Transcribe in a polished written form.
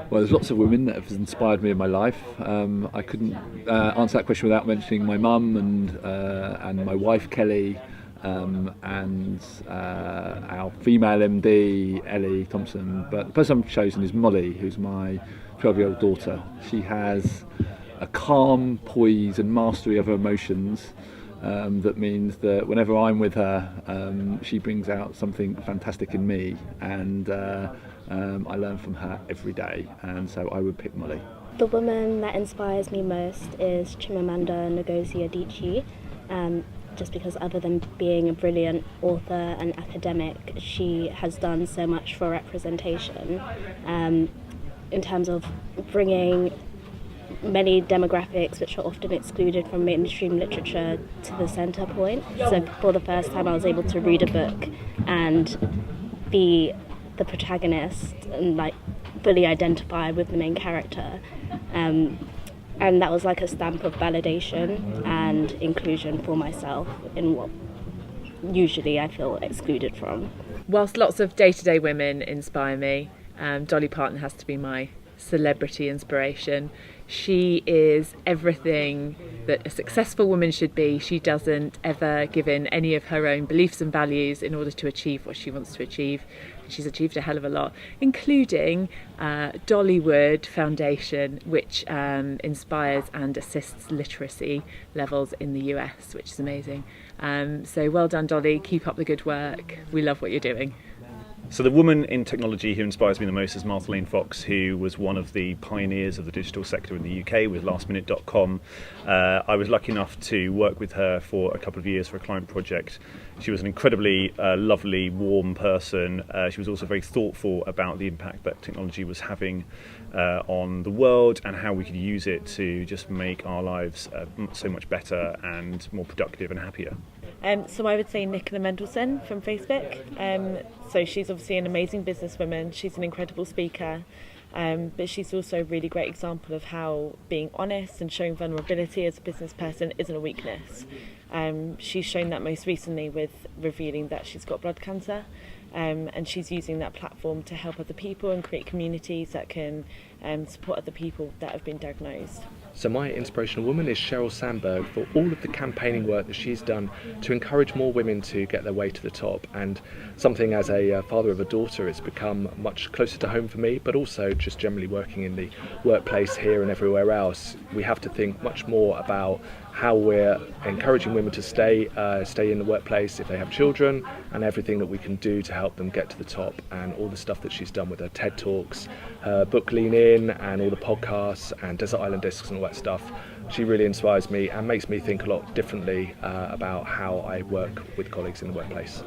Well, there's lots of women that have inspired me in my life. I couldn't answer that question without mentioning my mum and my wife Kelly, and our female MD Ellie Thompson. But the person I've chosen is Molly, who's my 12-year-old daughter. She has a calm poise and mastery of her emotions. That means that whenever I'm with her, she brings out something fantastic in me, and I learn from her every day, and so I would pick Molly. The woman that inspires me most is Chimamanda Ngozi Adichie, just because other than being a brilliant author and academic, she has done so much for representation in terms of bringing many demographics which are often excluded from mainstream literature to the centre point. So for the first time I was able to read a book and be the protagonist and fully identify with the main character, and that was like a stamp of validation and inclusion for myself in what usually I feel excluded from. Whilst lots of day-to-day women inspire me, Dolly Parton has to be my celebrity inspiration. She is everything that a successful woman should be. She doesn't ever give in any of her own beliefs and values in order to achieve what she wants to achieve. She's achieved a hell of a lot, including Dollywood Foundation, which inspires and assists literacy levels in the US, which is amazing. So well done, Dolly. Keep up the good work. We love what you're doing. So the woman in technology who inspires me the most is Martha Lane Fox, who was one of the pioneers of the digital sector in the UK with lastminute.com. I was lucky enough to work with her for a couple of years for a client project. She was an incredibly lovely, warm person. She was also very thoughtful about the impact that technology was having on the world and how we could use it to just make our lives so much better and more productive and happier. So I would say Nicola Mendelsohn from Facebook. So she's obviously an amazing businesswoman. She's an incredible speaker, but she's also a really great example of how being honest and showing vulnerability as a business person isn't a weakness. She's shown that most recently with revealing that she's got blood cancer, and she's using that platform to help other people and create communities that can support other people that have been diagnosed. So my inspirational woman is Sheryl Sandberg for all of the campaigning work that she's done to encourage more women to get their way to the top, and something as a father of a daughter, it's become much closer to home for me, but also just generally working in the workplace here and everywhere else. We have to think much more about how we're encouraging women to stay in the workplace if they have children, and everything that we can do to help them get to the top, and all the stuff that she's done with her TED Talks, her book Lean In, and all the podcasts and Desert Island Discs and all that stuff. She really inspires me and makes me think a lot differently about how I work with colleagues in the workplace.